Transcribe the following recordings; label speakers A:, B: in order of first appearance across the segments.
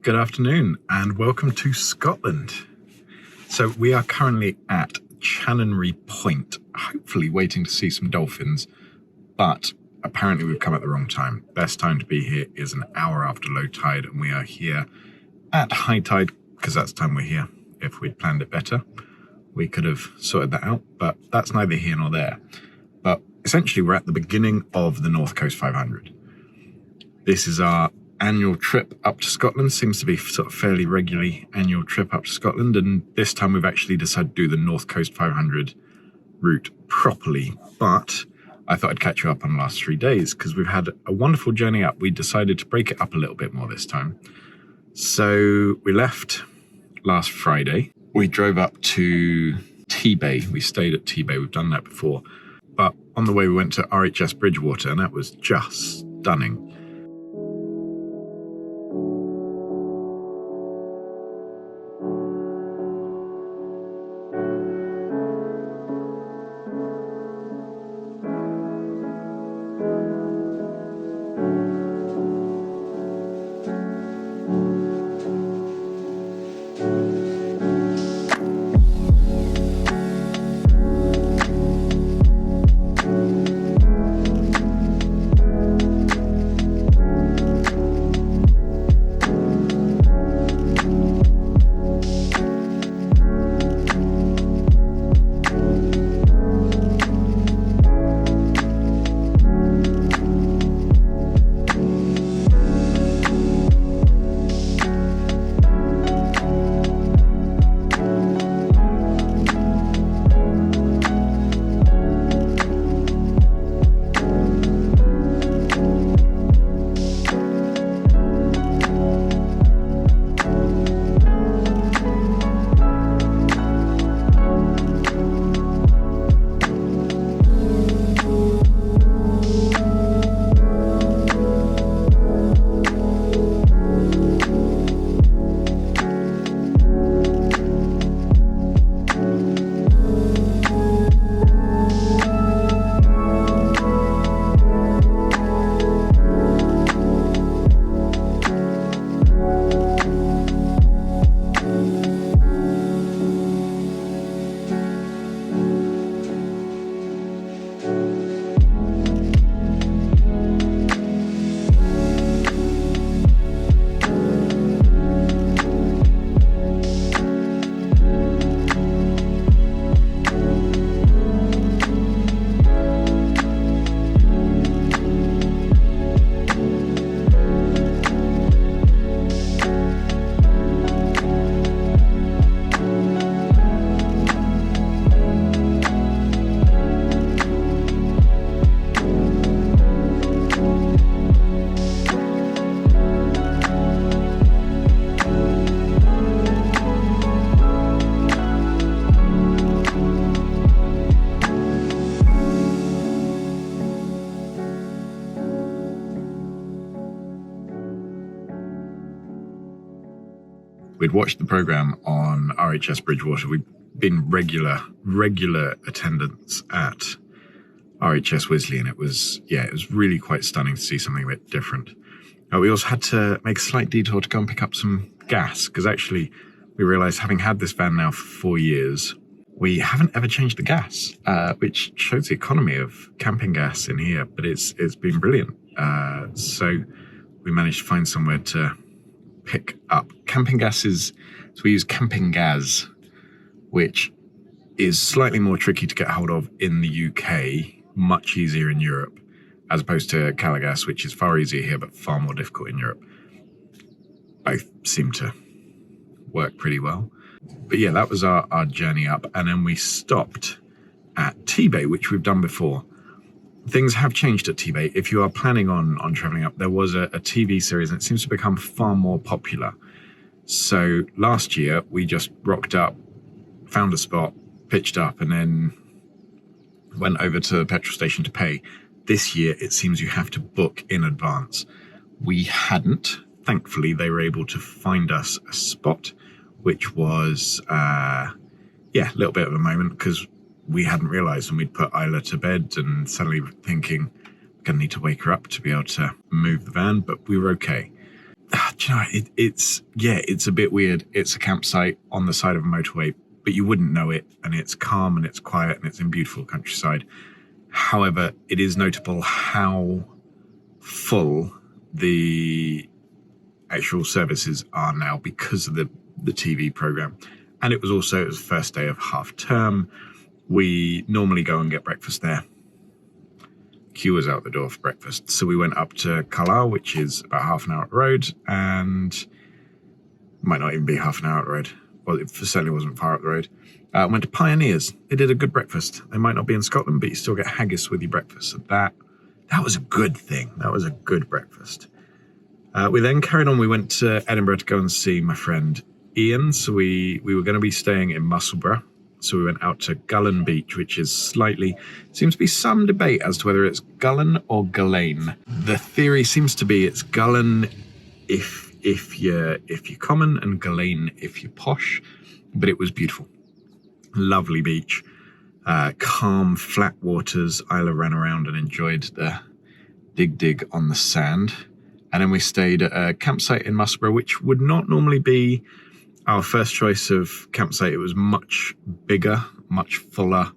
A: Good afternoon and welcome to Scotland. So we are currently at Channonry Point, hopefully waiting to see some dolphins, but apparently we've come at the wrong time. Best time to be here is an hour after low tide, and we are here at high tide because that's the time we're here. If we'd planned it better, we could have sorted that out, but that's neither here nor there. But essentially we're at the beginning of the North Coast 500. This is our annual trip up to Scotland. Seems to be sort of fairly regularly annual trip up to Scotland, and this time we've actually decided to do the North Coast 500 route properly. But I thought I'd catch you up on the last 3 days because we've had a wonderful journey up. We decided to break it up a little bit more this time. So we left last Friday. We drove up to Tebay. We stayed at Tebay. We've done that before. But on the way we went to RHS Bridgewater, and that was just stunning. We'd watched the programme on RHS Bridgewater. We'd been regular attendance at RHS Wisley, and it was really quite stunning to see something a bit different. We also had to make a slight detour to go and pick up some gas, because actually we realised, having had this van now for 4 years, we haven't ever changed the gas, which shows the economy of camping gas in here, but it's been brilliant. So we managed to find somewhere to pick up camping gases. So we use camping gas, which is slightly more tricky to get hold of in the UK, much easier in Europe, as opposed to Calagas, which is far easier here but far more difficult in Europe. Both seem to work pretty well. But yeah, that was our journey up, and then we stopped at Tebay, which we've done before. Things have changed at Tebay. If you are planning on travelling up, there was a TV series, and it seems to become far more popular. So last year, we just rocked up, found a spot, pitched up, and then went over to the petrol station to pay. This year, it seems you have to book in advance. We hadn't. Thankfully, they were able to find us a spot, which was, a little bit of a moment, because we hadn't realised, and we'd put Isla to bed and suddenly thinking, we're going to need to wake her up to be able to move the van, but we were okay. do you know, it's a bit weird. It's a campsite on the side of a motorway, but you wouldn't know it, and it's calm and it's quiet and it's in beautiful countryside. However, it is notable how full the actual services are now because of the TV program. And it was the first day of half term. We normally go and get breakfast there. Queue was out the door for breakfast. So we went up to Carlisle, which is about half an hour up the road, and might not even be half an hour up the road. Well, it certainly wasn't far up the road. Went to Pioneers. They did a good breakfast. They might not be in Scotland, but you still get haggis with your breakfast. So that was a good thing. That was a good breakfast. We then carried on. We went to Edinburgh to go and see my friend Ian. So we were going to be staying in Musselburgh. So we went out to Gullane Beach, which is seems to be some debate as to whether it's Gullane or Gullane. The theory seems to be it's Gullane if you're common and Gullane if you're posh. But it was beautiful. Lovely beach. Calm, flat waters. Isla ran around and enjoyed the dig on the sand. And then we stayed at a campsite in Musselburgh, which would not normally be our first choice of campsite. It was much bigger, much fuller,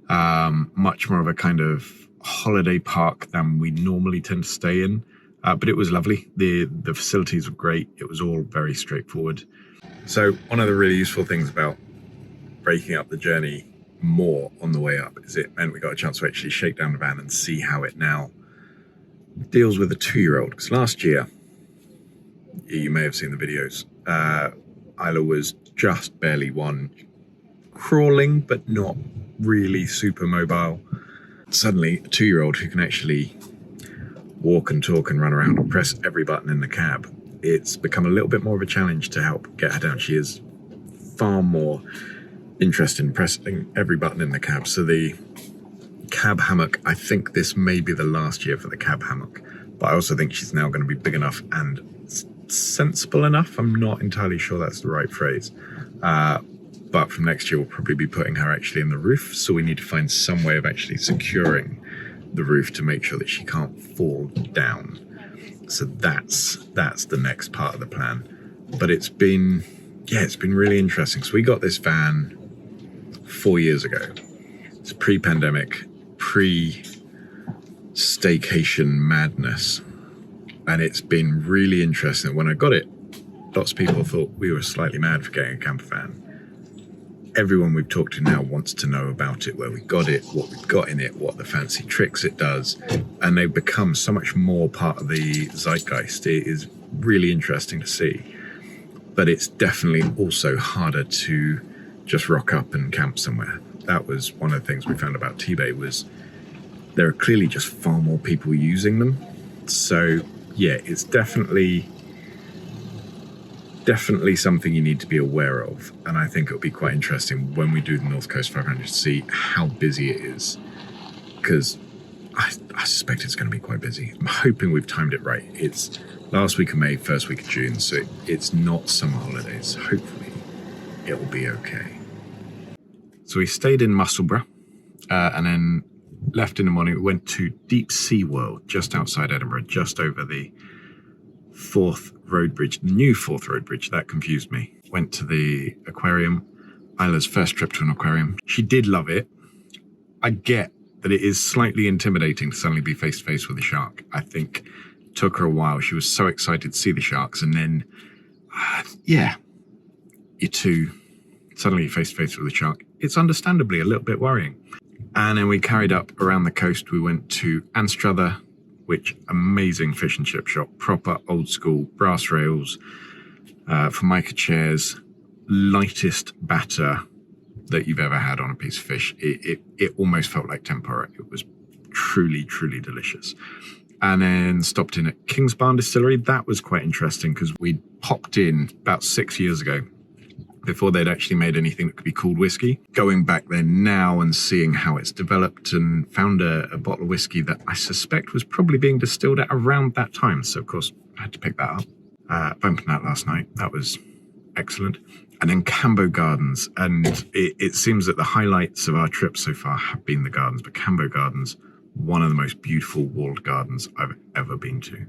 A: much more of a kind of holiday park than we normally tend to stay in. But it was lovely. The facilities were great. It was all very straightforward. So one of the really useful things about breaking up the journey more on the way up is it meant we got a chance to actually shake down the van and see how it now deals with a 2-year-old. Because last year, you may have seen the videos, Isla was just barely one, crawling, but not really super mobile. Suddenly, a 2-year-old who can actually walk and talk and run around and press every button in the cab, it's become a little bit more of a challenge to help get her down. She is far more interested in pressing every button in the cab. So the cab hammock, I think this may be the last year for the cab hammock, but I also think she's now going to be big enough and sensible enough. I'm not entirely sure that's the right phrase. But from next year, we'll probably be putting her actually in the roof. So we need to find some way of actually securing the roof to make sure that she can't fall down. So that's the next part of the plan. But it's been really interesting. So we got this van 4 years ago. It's pre-pandemic, pre-staycation madness. And it's been really interesting. When I got it, lots of people thought we were slightly mad for getting a camper van. Everyone we've talked to now wants to know about it, where we got it, what we've got in it, what the fancy tricks it does. And they've become so much more part of the zeitgeist. It is really interesting to see. But it's definitely also harder to just rock up and camp somewhere. That was one of the things we found about Tebay, was there are clearly just far more people using them. So yeah, it's definitely something you need to be aware of. And I think it'll be quite interesting when we do the North Coast 500 to see how busy it is. Because I suspect it's going to be quite busy. I'm hoping we've timed it right. It's last week of May, first week of June, so it's not summer holidays. Hopefully it'll be okay. So we stayed in Musselburgh and then left in the morning. We went to Deep Sea World just outside Edinburgh, just over the Forth Road Bridge, the new Forth Road Bridge. That confused me. Went to the aquarium, Isla's first trip to an aquarium. She did love it. I get that it is slightly intimidating to suddenly be face to face with a shark. I think it took her a while. She was so excited to see the sharks, and then, you're suddenly face to face with a shark. It's understandably a little bit worrying. And then we carried up around the coast. We went to Anstruther, which amazing fish and chip shop, proper old school, brass rails, formica chairs, lightest batter that you've ever had on a piece of fish. It almost felt like tempura. It was truly, truly delicious. And then stopped in at Kingsbarn Distillery. That was quite interesting because we popped in about 6 years ago, before they'd actually made anything that could be called whiskey. Going back there now and seeing how it's developed, and found a bottle of whiskey that I suspect was probably being distilled at around that time. So of course I had to pick that up. Bumping that last night. That was excellent. And then Cambo Gardens. And it seems that the highlights of our trip so far have been the gardens, but Cambo Gardens, one of the most beautiful walled gardens I've ever been to.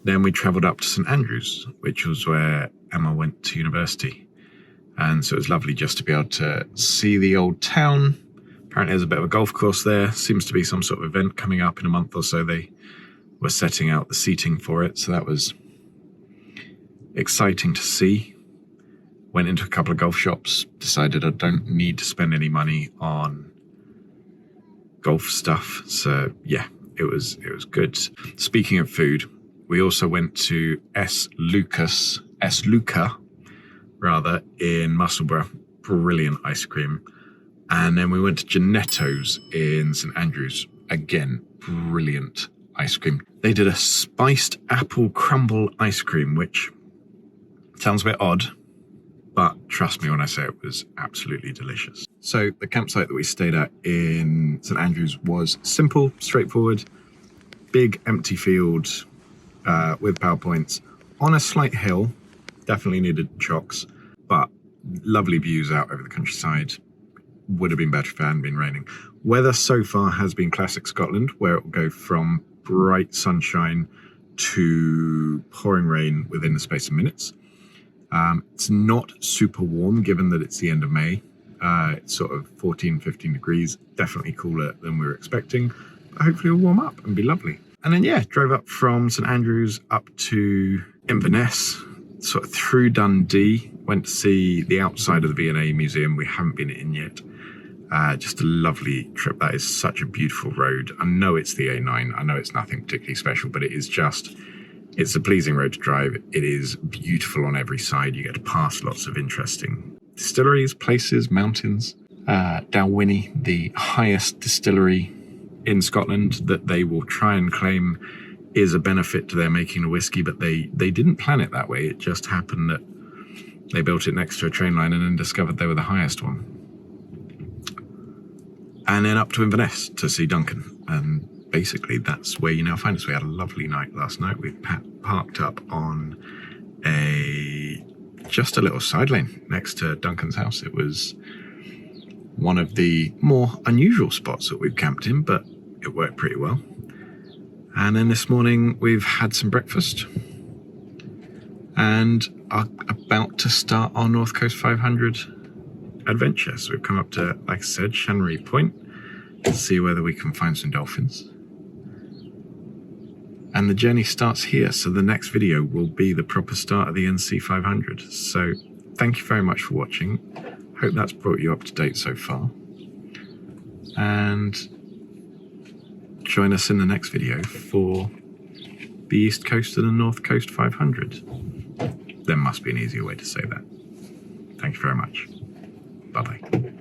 A: Then we travelled up to St Andrews, which was where Emma went to university. And so it was lovely just to be able to see the old town. Apparently there's a bit of a golf course there. Seems to be some sort of event coming up in a month or so. They were setting out the seating for it. So that was exciting to see. Went into a couple of golf shops. Decided I don't need to spend any money on golf stuff. So yeah, it was good. Speaking of food, we also went to S. Luca in Musselburgh. Brilliant ice cream. And then we went to Janetto's in St Andrews. Again, brilliant ice cream. They did a spiced apple crumble ice cream, which sounds a bit odd, but trust me when I say it was absolutely delicious. So the campsite that we stayed at in St Andrews was simple, straightforward, big empty field with PowerPoints on a slight hill. Definitely needed chocks, but lovely views out over the countryside. Would have been better if it hadn't been raining. Weather so far has been classic Scotland, where it will go from bright sunshine to pouring rain within the space of minutes. It's not super warm given that it's the end of May. It's sort of 14, 15 degrees, definitely cooler than we were expecting, but hopefully it'll warm up and be lovely. And then yeah, drove up from St Andrews up to Inverness, sort of through Dundee, went to see the outside of the V&A museum. We haven't been in yet. Just a lovely trip. That is such a beautiful road. I know it's the A9. I know it's nothing particularly special, but it's a pleasing road to drive. It is beautiful on every side. You get to pass lots of interesting distilleries, places, mountains. Dalwhinnie, the highest distillery in Scotland that they will try and claim is a benefit to their making a whiskey, but they didn't plan it that way. It just happened that they built it next to a train line and then discovered they were the highest one. And then up to Inverness to see Duncan. And basically that's where you now find us. We had a lovely night last night. We parked up on just a little side lane next to Duncan's house. It was one of the more unusual spots that we've camped in, but it worked pretty well. And then this morning we've had some breakfast and are about to start our North Coast 500 adventure. So we've come up to, like I said, Shannery Point to see whether we can find some dolphins. And the journey starts here. So the next video will be the proper start of the NC500. So thank you very much for watching. Hope that's brought you up to date so far. And join us in the next video for the East Coast and the North Coast 500. There must be an easier way to say that. Thank you very much. Bye-bye.